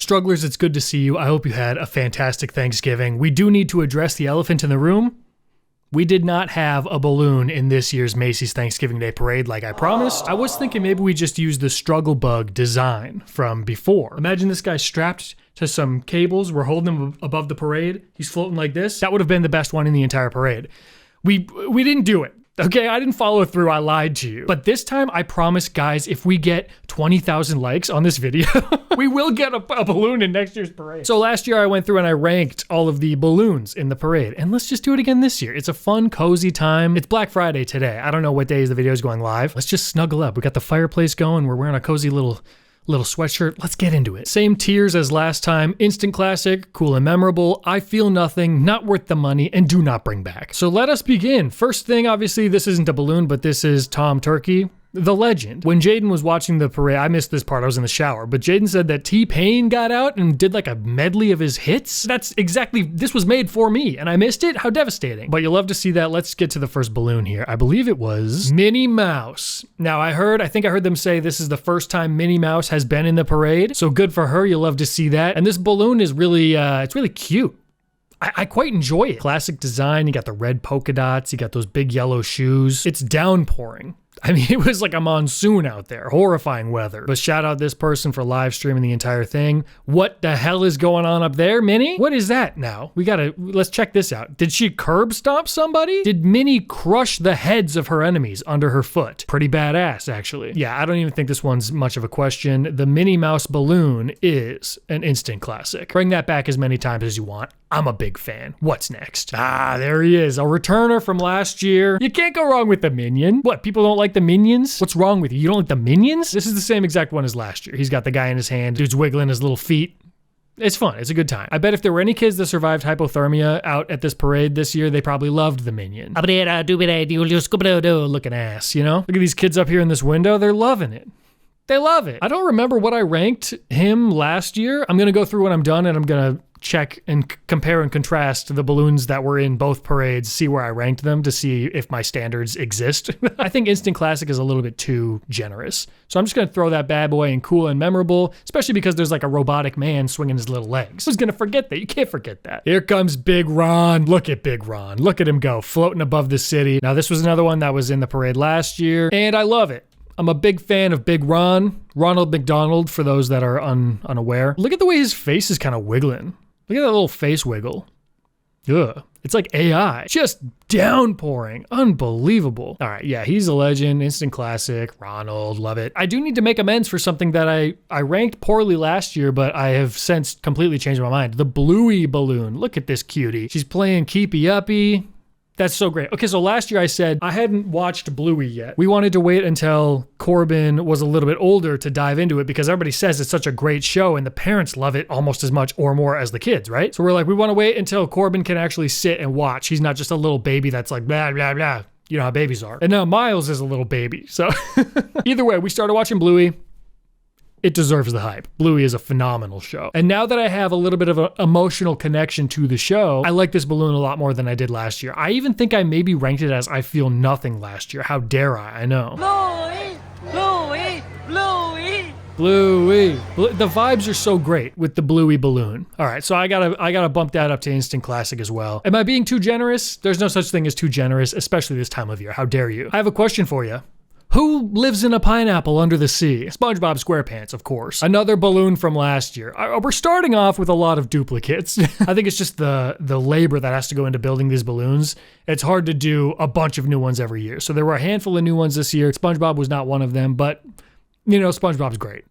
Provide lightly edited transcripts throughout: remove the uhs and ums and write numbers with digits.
Strugglers, it's good to see you. I hope you had a fantastic Thanksgiving. We do need to address the elephant in the room. We did not have a balloon in this year's Macy's Thanksgiving Day Parade like I promised. I was thinking maybe we just use the struggle bug design from before. Imagine this guy strapped to some cables. We're holding him above the parade. He's floating like this. That would have been the best one in the entire parade. We didn't do it. Okay, I didn't follow through, I lied to you. But this time, I promise, guys, if we get 20,000 likes on this video, we will get a balloon in next year's parade. So last year, I went through and I ranked all of the balloons in the parade. And let's just do it again this year. It's a fun, cozy time. It's Black Friday today. I don't know what days the video is going live. Let's just snuggle up. We got the fireplace going. We're wearing a cozy little sweatshirt. Let's get into it. Same tiers as last time. Instant classic, cool and memorable, I feel nothing, not worth the money, and do not bring back. So let us begin. First thing, obviously, this isn't a balloon, but this is Tom Turkey, the legend. When Jaden was watching the parade, I missed this part, I was in the shower, but Jaden said that T-Pain got out and did like a medley of his hits. This was made for me, and I missed it? How devastating. But you'll love to see that. Let's get to the first balloon here. I believe it was Minnie Mouse. Now I think I heard them say this is the first time Minnie Mouse has been in the parade, so good for her, you'll love to see that. And this balloon is really, it's really cute. I quite enjoy it. Classic design, you got the red polka dots, you got those big yellow shoes. It's downpouring. I mean, it was like a monsoon out there, horrifying weather. But shout out this person for live streaming the entire thing. What the hell is going on up there, Minnie? What is that now? Let's check this out. Did she curb stomp somebody? Did Minnie crush the heads of her enemies under her foot? Pretty badass, actually. Yeah, I don't even think this one's much of a question. The Minnie Mouse balloon is an instant classic. Bring that back as many times as you want. I'm a big fan. What's next? Ah, there he is. A returner from last year. You can't go wrong with the Minion. What, people don't like the Minions? What's wrong with you? You don't like the Minions? This is the same exact one as last year. He's got the guy in his hand. Dude's wiggling his little feet. It's fun. It's a good time. I bet if there were any kids that survived hypothermia out at this parade this year, they probably loved the Minion. Looking ass, you know? Look at these kids up here in this window. They're loving it. They love it. I don't remember what I ranked him last year. I'm going to go through when I'm done and I'm going to check and compare and contrast the balloons that were in both parades, see where I ranked them to see if my standards exist. I think Instant Classic is a little bit too generous. So I'm just going to throw that bad boy in cool and memorable, especially because there's like a robotic man swinging his little legs. Who's going to forget that? You can't forget that. Here comes Big Ron. Look at Big Ron. Look at him go, floating above the city. Now, this was another one that was in the parade last year, and I love it. I'm a big fan of Big Ron, Ronald McDonald, for those that are unaware. Look at the way his face is kind of wiggling. Look at that little face wiggle. Ugh. It's like AI. Just downpouring. Unbelievable. All right, yeah, he's a legend. Instant classic. Ronald, love it. I do need to make amends for something that I ranked poorly last year, but I have since completely changed my mind. The Bluey balloon. Look at this cutie. She's playing Keepy Uppy. That's so great. Okay, so last year I said I hadn't watched Bluey yet. We wanted to wait until Corbin was a little bit older to dive into it because everybody says it's such a great show and the parents love it almost as much or more as the kids, right? So we're like, we want to wait until Corbin can actually sit and watch. He's not just a little baby that's like, blah, blah, blah. You know how babies are. And now Miles is a little baby. So either way, we started watching Bluey. It deserves the hype. Bluey is a phenomenal show. And now that I have a little bit of an emotional connection to the show, I like this balloon a lot more than I did last year. I even think I maybe ranked it as I Feel Nothing last year. How dare I know. Bluey, Bluey, Bluey. Bluey. The vibes are so great with the Bluey balloon. All right, so I gotta bump that up to Instant Classic as well. Am I being too generous? There's no such thing as too generous, especially this time of year. How dare you? I have a question for you. Who lives in a pineapple under the sea? SpongeBob SquarePants, of course. Another balloon from last year. We're starting off with a lot of duplicates. I think it's just the labor that has to go into building these balloons. It's hard to do a bunch of new ones every year. So there were a handful of new ones this year. SpongeBob was not one of them, but you know, SpongeBob's great.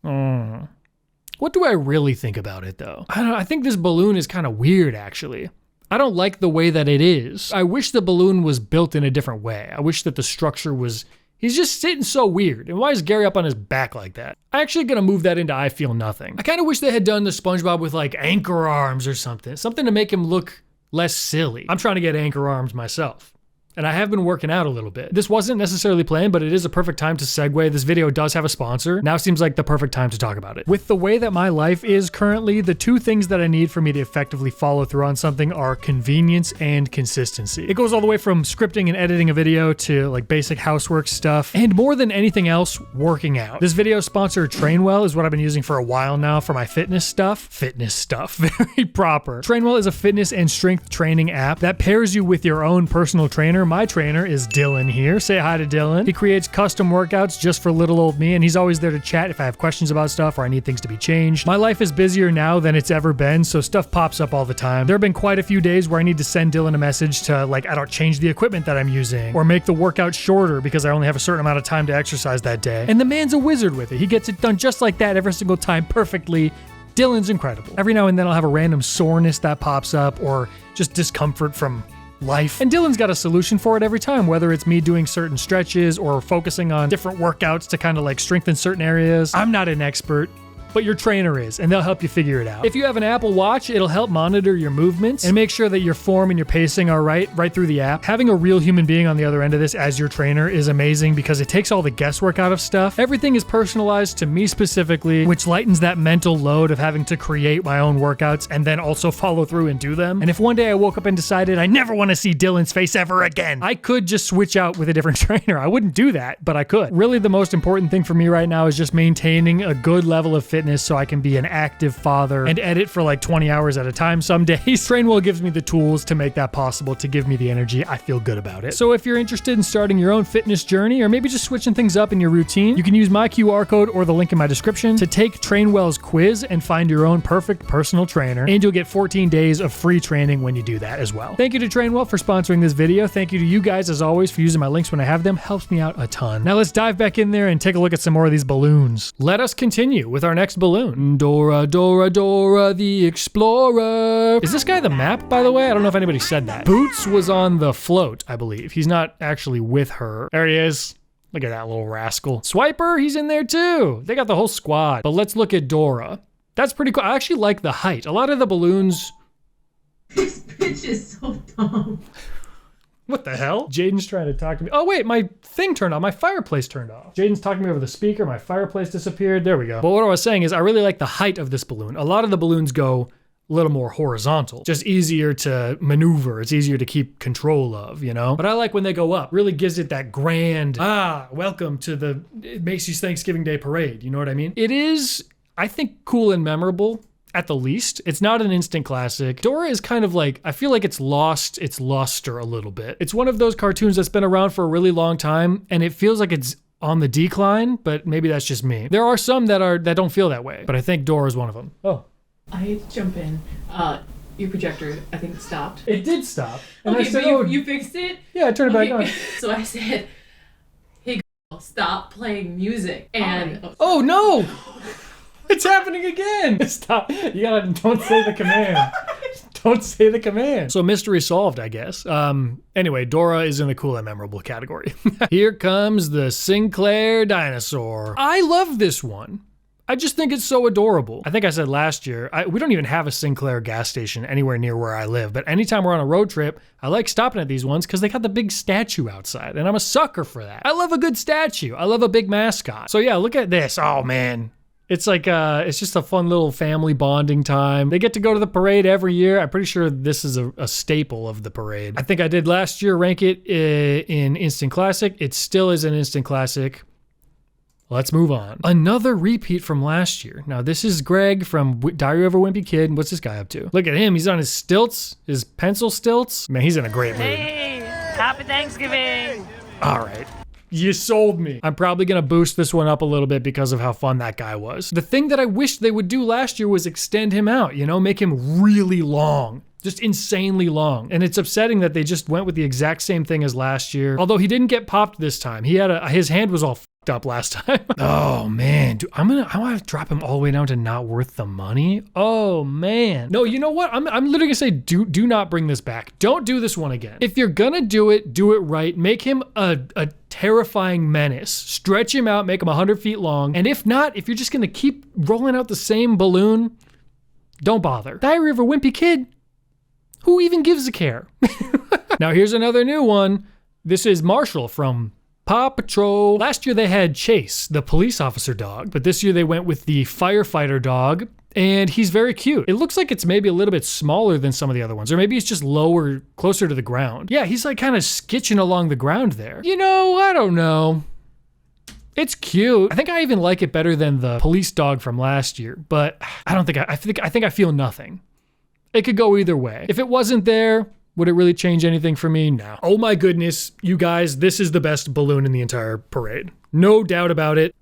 What do I really think about it though? I don't know. I think this balloon is kind of weird actually. I don't like the way that it is. I wish the balloon was built in a different way. I wish that the structure was... He's just sitting so weird. And why is Gary up on his back like that? I'm actually gonna move that into I Feel Nothing. I kind of wish they had done the SpongeBob with like anchor arms or something. Something to make him look less silly. I'm trying to get anchor arms myself. and I have been working out a little bit. This wasn't necessarily planned, but it is a perfect time to segue. This video does have a sponsor. Now seems like the perfect time to talk about it. With the way that my life is currently, the two things that I need for me to effectively follow through on something are convenience and consistency. It goes all the way from scripting and editing a video to like basic housework stuff, and more than anything else, working out. This video sponsor, Trainwell, is what I've been using for a while now for my fitness stuff. Fitness stuff, very proper. Trainwell is a fitness and strength training app that pairs you with your own personal trainer. My trainer is Dylan here. Say hi to Dylan. He creates custom workouts just for little old me, and he's always there to chat if I have questions about stuff or I need things to be changed. My life is busier now than it's ever been, so stuff pops up all the time. There have been quite a few days where I need to send Dylan a message to, like, I don't change the equipment that I'm using or make the workout shorter because I only have a certain amount of time to exercise that day. And the man's a wizard with it. He gets it done just like that every single time perfectly. Dylan's incredible. Every now and then I'll have a random soreness that pops up or just discomfort from life. And Dylan's got a solution for it every time, whether it's me doing certain stretches or focusing on different workouts to kind of like strengthen certain areas. I'm not an expert, but your trainer is, and they'll help you figure it out. If you have an Apple Watch, it'll help monitor your movements and make sure that your form and your pacing are right through the app. Having a real human being on the other end of this as your trainer is amazing because it takes all the guesswork out of stuff. Everything is personalized to me specifically, which lightens that mental load of having to create my own workouts and then also follow through and do them. And if one day I woke up and decided I never want to see Dylan's face ever again, I could just switch out with a different trainer. I wouldn't do that, but I could. Really, the most important thing for me right now is just maintaining a good level of fitness so I can be an active father and edit for like 20 hours at a time some days. Trainwell gives me the tools to make that possible, to give me the energy. I feel good about it. So if you're interested in starting your own fitness journey or maybe just switching things up in your routine, you can use my QR code or the link in my description to take Trainwell's quiz and find your own perfect personal trainer, and you'll get 14 days of free training when you do that as well. Thank you to Trainwell for sponsoring this video. Thank you to you guys as always for using my links when I have them. Helps me out a ton. Now let's dive back in there and take a look at some more of these balloons. Let us continue with our next balloon. Dora, Dora, Dora the Explorer. Is this guy the map, by the way? I don't know if anybody said that. Boots was on the float, I believe. He's not actually with her. There he is. Look at that little rascal. Swiper, he's in there too. They got the whole squad. But let's look at Dora. That's pretty cool. I actually like the height. A lot of the balloons... This bitch is so dumb. What the hell? Jaden's trying to talk to me. Oh wait, my thing turned off. My fireplace turned off. Jaden's talking to me over the speaker. My fireplace disappeared. There we go. But what I was saying is I really like the height of this balloon. A lot of the balloons go a little more horizontal. Just easier to maneuver. It's easier to keep control of, you know? But I like when they go up. Really gives it that grand, welcome to the Macy's Thanksgiving Day Parade. You know what I mean? It is, I think, cool and memorable. At the least. It's not an instant classic. Dora is kind of like, I feel like it's lost its luster a little bit. It's one of those cartoons that's been around for a really long time, and it feels like it's on the decline, but maybe that's just me. There are some that don't feel that way, but I think Dora is one of them. Oh. I hate to jump in. Your projector, I think, stopped. It did stop. And okay, I said, but you fixed it? Yeah, I turned it back on. So I said, hey girl, stop playing music. And oh no! It's happening again! Stop. Don't say the command. Don't say the command. So mystery solved, I guess. Anyway, Dora is in the cool and memorable category. Here comes the Sinclair dinosaur. I love this one. I just think it's so adorable. I think I said last year, we don't even have a Sinclair gas station anywhere near where I live, but anytime we're on a road trip, I like stopping at these ones because they got the big statue outside, and I'm a sucker for that. I love a good statue. I love a big mascot. So yeah, look at this. Oh man. It's like, it's just a fun little family bonding time. They get to go to the parade every year. I'm pretty sure this is a staple of the parade. I think I did last year rank it in Instant Classic. It still is an Instant Classic. Let's move on. Another repeat from last year. Now this is Greg from Diary of a Wimpy Kid. What's this guy up to? Look at him. He's on his stilts, his pencil stilts. Man, he's in a great mood. Hey, happy Thanksgiving. All right. You sold me. I'm probably gonna boost this one up a little bit because of how fun that guy was. The thing that I wish they would do last year was extend him out, you know, make him really long. Just insanely long. And it's upsetting that they just went with the exact same thing as last year. Although he didn't get popped this time. He had his hand was all f***ed up last time. Oh man, dude, I'm gonna drop him all the way down to not worth the money. Oh man. No, you know what? I'm literally gonna say do not bring this back. Don't do this one again. If you're gonna do it right. Make him a terrifying menace. Stretch him out, make him 100 feet long. And if not, if you're just gonna keep rolling out the same balloon, don't bother. Diary of a Wimpy Kid. Who even gives a care? Now here's another new one. This is Marshall from Paw Patrol. Last year they had Chase, the police officer dog, but this year they went with the firefighter dog, and he's very cute. It looks like it's maybe a little bit smaller than some of the other ones, or maybe it's just lower, closer to the ground. Yeah, he's like kind of skitching along the ground there. You know, I don't know. It's cute. I think I even like it better than the police dog from last year, but I think I feel nothing. It could go either way. If it wasn't there, would it really change anything for me? No. Oh my goodness, you guys, this is the best balloon in the entire parade. No doubt about it.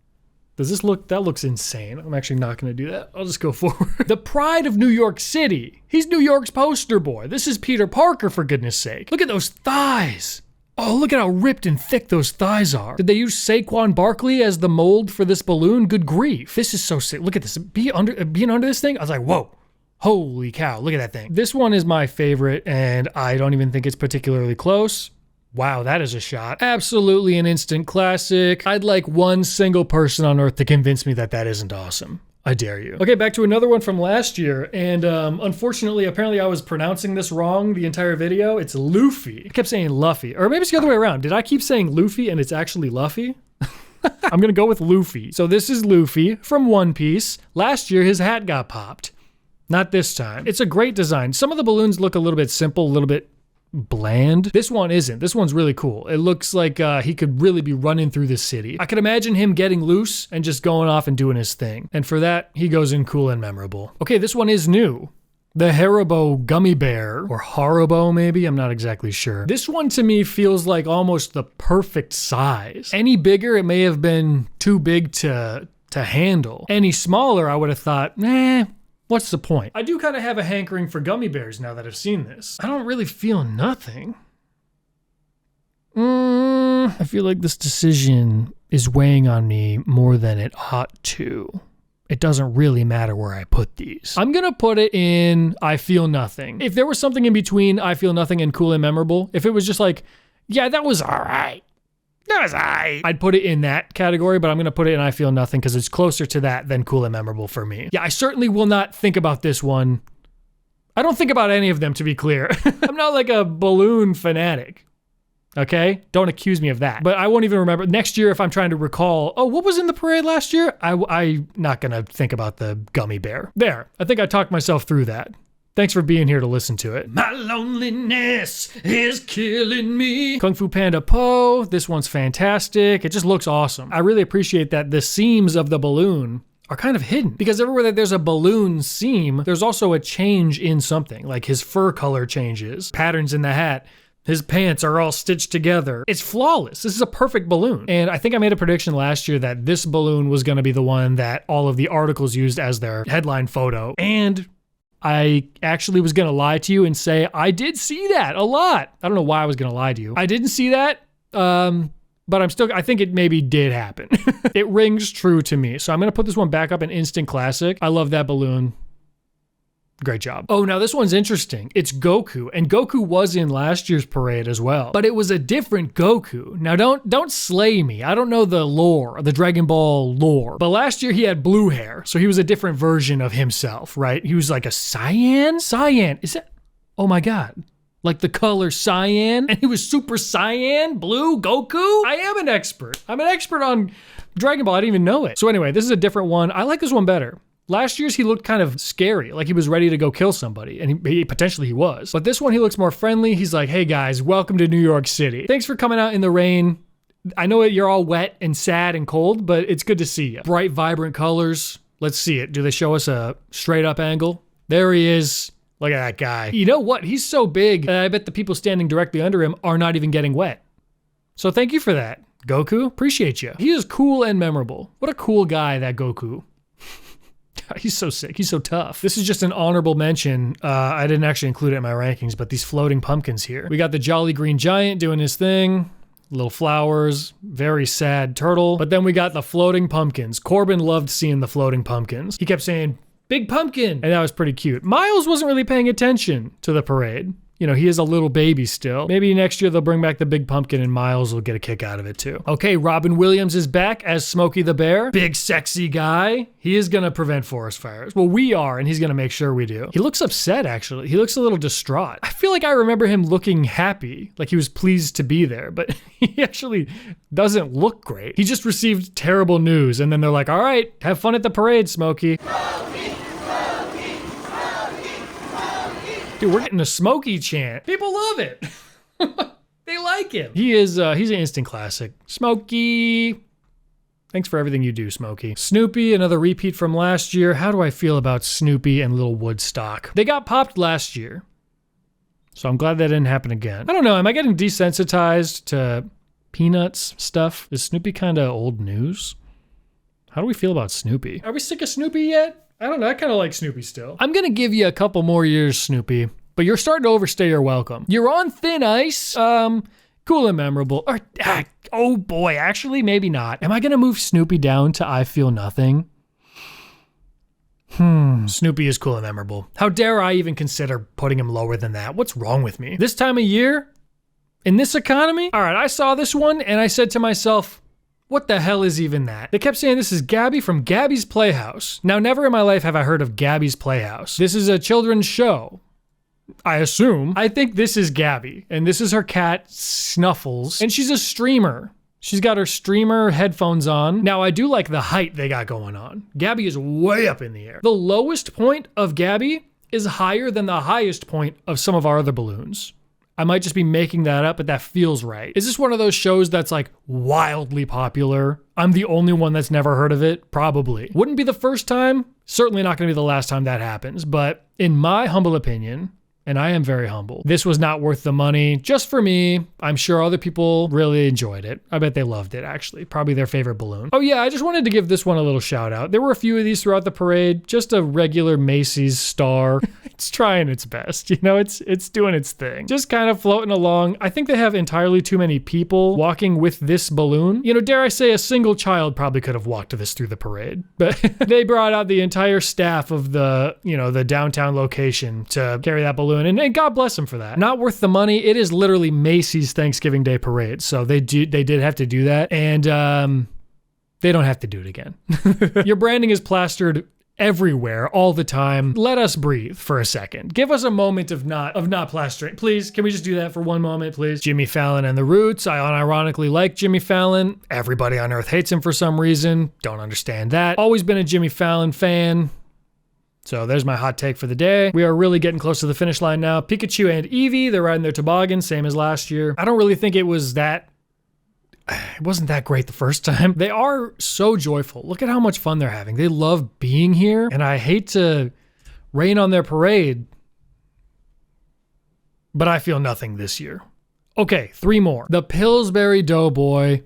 Does this look, that looks insane. I'm actually not gonna do that. I'll just go forward. The pride of New York City. He's New York's poster boy. This is Peter Parker, for goodness sake. Look at those thighs. Oh, look at how ripped and thick those thighs are. Did they use Saquon Barkley as the mold for this balloon? Good grief. This is so sick. Look at this, being under this thing, I was like, whoa. Holy cow, look at that thing. This one is my favorite, and I don't even think it's particularly close. Wow, that is a shot. Absolutely an instant classic. I'd like one single person on earth to convince me that that isn't awesome. I dare you. Okay, back to another one from last year, and unfortunately, apparently I was pronouncing this wrong the entire video. It's Luffy. I kept saying Luffy, or maybe it's the other way around. Did I keep saying Luffy and it's actually Luffy? I'm gonna go with Luffy. So this is Luffy from One Piece. Last year, his hat got popped. Not this time. It's a great design. Some of the balloons look a little bit simple, a little bit bland. This one isn't. This one's really cool. It looks like he could really be running through the city. I could imagine him getting loose and just going off and doing his thing. And for that, he goes in cool and memorable. Okay, this one is new. The Haribo Gummy Bear, or Haribo maybe, I'm not exactly sure. This one to me feels like almost the perfect size. Any bigger, it may have been too big to handle. Any smaller, I would have thought, nah, what's the point? I do kind of have a hankering for gummy bears now that I've seen this. I don't really feel nothing. I feel like this decision is weighing on me more than it ought to. It doesn't really matter where I put these. I'm gonna put it in I feel nothing. If there was something in between I feel nothing and cool and memorable, if it was just like, yeah, that was all right. That was all right. I'd put it in that category, but I'm gonna put it in I feel nothing because it's closer to that than cool and memorable for me. Yeah, I certainly will not think about this one. I don't think about any of them, to be clear. I'm not like a balloon fanatic. Okay? Don't accuse me of that. But I won't even remember. Next year, if I'm trying to recall, oh, what was in the parade last year? I'm not gonna think about the gummy bear. There, I think I talked myself through that. Thanks for being here to listen to it. My loneliness is killing me. Kung Fu Panda Po, this one's fantastic. It just looks awesome. I really appreciate that the seams of the balloon are kind of hidden because everywhere that there's a balloon seam, there's also a change in something. Like his fur color changes, patterns in the hat. His pants are all stitched together. It's flawless. This is a perfect balloon. And I think I made a prediction last year that this balloon was gonna be the one that all of the articles used as their headline photo. And I actually was gonna lie to you and say, I did see that a lot. I don't know why I was gonna lie to you. I didn't see that, but I think it maybe did happen. It rings true to me. So I'm gonna put this one back up in instant classic. I love that balloon. Great job. Oh, now this one's interesting. It's Goku, and Goku was in last year's parade as well, but it was a different Goku. Now don't slay me. I don't know the lore, the Dragon Ball lore, but last year he had blue hair, so he was a different version of himself, right? He was like a cyan? Cyan, is that, oh my God. Like the color cyan, and he was super cyan, blue, Goku? I am an expert. I'm an expert on Dragon Ball, I didn't even know it. So anyway, this is a different one. I like this one better. Last year's, he looked kind of scary, like he was ready to go kill somebody, and potentially he was. But this one, he looks more friendly. He's like, hey guys, welcome to New York City. Thanks for coming out in the rain. I know you're all wet and sad and cold, but it's good to see you. Bright, vibrant colors. Let's see it. Do they show us a straight up angle? There he is. Look at that guy. You know what? He's so big that I bet the people standing directly under him are not even getting wet. So thank you for that, Goku. Appreciate you. He is cool and memorable. What a cool guy, that Goku. He's so sick. He's so tough. This is just an honorable mention. I didn't actually include it in my rankings, but these floating pumpkins here. We got the Jolly Green Giant doing his thing. Little flowers. Very sad turtle. But then we got the floating pumpkins. Corbin loved seeing the floating pumpkins. He kept saying, big pumpkin. And that was pretty cute. Miles wasn't really paying attention to the parade. You know, he is a little baby still. Maybe next year they'll bring back the big pumpkin and Miles will get a kick out of it too. Okay, Robin Williams is back as Smokey the Bear. Big sexy guy. He is gonna prevent forest fires. Well, we are, and he's gonna make sure we do. He looks upset, actually. He looks a little distraught. I feel like I remember him looking happy, like he was pleased to be there, but he actually doesn't look great. He just received terrible news, and then they're like, all right, have fun at the parade, Smokey. Dude, we're getting a Smokey chant. People love it. They like him. He's an instant classic. Smokey. Thanks for everything you do, Smokey. Snoopy, another repeat from last year. How do I feel about Snoopy and Little Woodstock? They got popped last year, so I'm glad that didn't happen again. I don't know, am I getting desensitized to Peanuts stuff? Is Snoopy kind of old news? How do we feel about Snoopy? Are we sick of Snoopy yet? I don't know, I kind of like Snoopy still. I'm gonna give you a couple more years, Snoopy, but you're starting to overstay your welcome. You're on thin ice, cool and memorable. Or, oh boy, actually, maybe not. Am I gonna move Snoopy down to I Feel Nothing? Snoopy is cool and memorable. How dare I even consider putting him lower than that? What's wrong with me? This time of year? In this economy? All right, I saw this one and I said to myself, what the hell is even that? They kept saying this is Gabby from Gabby's Playhouse. Now, never in my life have I heard of Gabby's Playhouse. This is a children's show, I assume. I think this is Gabby, and this is her cat, Snuffles, and she's a streamer. She's got her streamer headphones on. Now, I do like the height they got going on. Gabby is way up in the air. The lowest point of Gabby is higher than the highest point of some of our other balloons. I might just be making that up, but that feels right. Is this one of those shows that's like wildly popular? I'm the only one that's never heard of it? Probably. Wouldn't be the first time. Certainly not going to be the last time that happens. But in my humble opinion, and I am very humble, this was not worth the money just for me. I'm sure other people really enjoyed it. I bet they loved it, actually. Probably their favorite balloon. Oh yeah, I just wanted to give this one a little shout out. There were a few of these throughout the parade. Just a regular Macy's star. It's trying its best, you know, it's doing its thing. Just kind of floating along. I think they have entirely too many people walking with this balloon. You know, dare I say a single child probably could have walked this through the parade. But they brought out the entire staff of the, you know, the downtown location to carry that balloon. And God bless them for that. Not worth the money. It is literally Macy's Thanksgiving Day parade. So they did have to do that. And they don't have to do it again. Your branding is plastered everywhere all the time. Let us breathe for a second. Give us a moment of not plastering. Please, can we just do that for one moment, please? Jimmy Fallon and the Roots. I unironically like Jimmy Fallon. Everybody on earth hates him for some reason. Don't understand that. Always been a Jimmy Fallon fan. So there's my hot take for the day. We are really getting close to the finish line now. Pikachu and Eevee, they're riding their toboggan, same as last year. I don't really think it wasn't that great the first time. They are so joyful. Look at how much fun they're having. They love being here, and I hate to rain on their parade, but I feel nothing this year. Okay, 3 more. The Pillsbury Doughboy.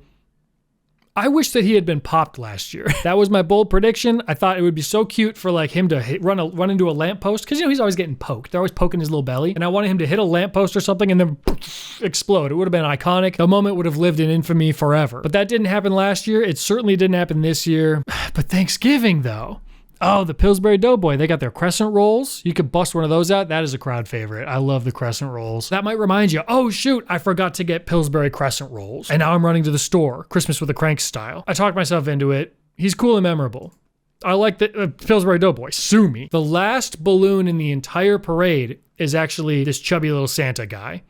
I wish that he had been popped last year. That was my bold prediction. I thought it would be so cute for like him to run into a lamppost, because you know he's always getting poked. They're always poking his little belly, and I wanted him to hit a lamppost or something and then explode. It would have been iconic. The moment would have lived in infamy forever. But that didn't happen last year. It certainly didn't happen this year. But Thanksgiving though. Oh, the Pillsbury Doughboy. They got their crescent rolls. You could bust one of those out. That is a crowd favorite. I love the crescent rolls. That might remind you, oh shoot, I forgot to get Pillsbury crescent rolls. And now I'm running to the store, Christmas with the Crank style. I talked myself into it. He's cool and memorable. I like the Pillsbury Doughboy. Sue me. The last balloon in the entire parade is actually this chubby little Santa guy.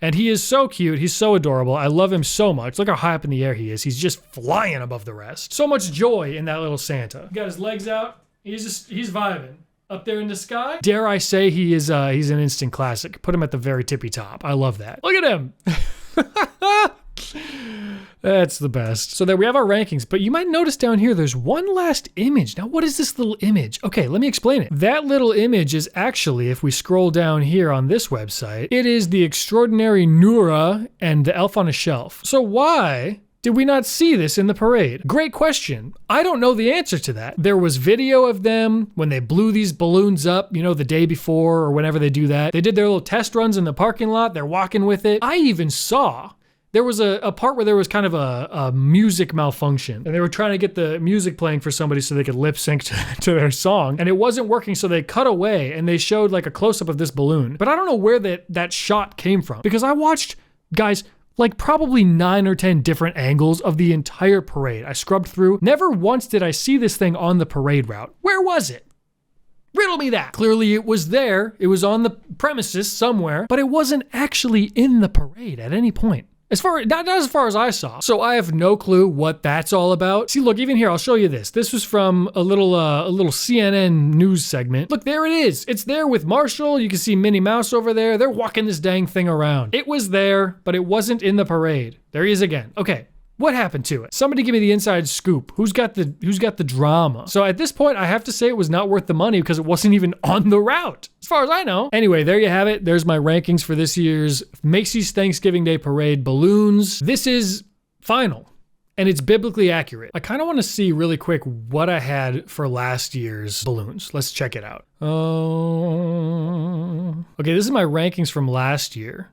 And he is so cute. He's so adorable. I love him so much. Look how high up in the air he is. He's just flying above the rest. So much joy in that little Santa. He got his legs out. He's vibing up there in the sky. Dare I say he's an instant classic. Put him at the very tippy top. I love that. Look at him. That's the best. So there we have our rankings, but you might notice down here there's one last image. Now, what is this little image? Okay, let me explain it. That little image is actually, if we scroll down here on this website, it is the extraordinary Noora and the Elf on a Shelf. So why did we not see this in the parade? Great question. I don't know the answer to that. There was video of them when they blew these balloons up, you know, the day before or whenever they do that. They did their little test runs in the parking lot. They're walking with it. I even saw There was a part where there was kind of a music malfunction, and they were trying to get the music playing for somebody so they could lip sync to their song, and it wasn't working, so they cut away and they showed like a close-up of this balloon. But I don't know where that shot came from, because I watched, guys, like probably 9 or 10 different angles of the entire parade. I scrubbed through. Never once did I see this thing on the parade route. Where was it? Riddle me that. Clearly it was there. It was on the premises somewhere, but it wasn't actually in the parade at any point. Not as far as I saw. So I have no clue what that's all about. See, look, even here, I'll show you this. This was from a little CNN news segment. Look, there it is. It's there with Marshall. You can see Minnie Mouse over there. They're walking this dang thing around. It was there, but it wasn't in the parade. There he is again. Okay. What happened to it? Somebody give me the inside scoop. Who's got the drama? So at this point, I have to say it was not worth the money because it wasn't even on the route, as far as I know. Anyway, there you have it. There's my rankings for this year's Macy's Thanksgiving Day Parade balloons. This is final, and it's biblically accurate. I kind of want to see really quick what I had for last year's balloons. Let's check it out. Okay, this is my rankings from last year.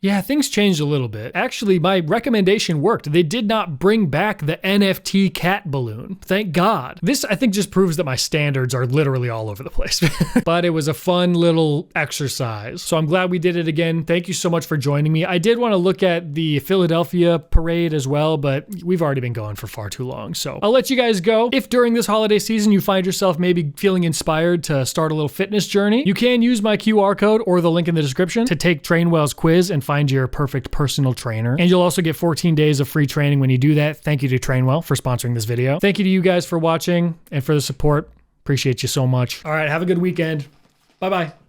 Yeah, things changed a little bit. Actually, my recommendation worked. They did not bring back the NFT cat balloon. Thank God. This, I think, just proves that my standards are literally all over the place. But it was a fun little exercise. So I'm glad we did it again. Thank you so much for joining me. I did want to look at the Philadelphia parade as well, but we've already been going for far too long. So I'll let you guys go. If during this holiday season you find yourself maybe feeling inspired to start a little fitness journey, you can use my QR code or the link in the description to take Trainwell's quiz and find your perfect personal trainer. And you'll also get 14 days of free training when you do that. Thank you to Trainwell for sponsoring this video. Thank you to you guys for watching and for the support. Appreciate you so much. All right, have a good weekend. Bye-bye.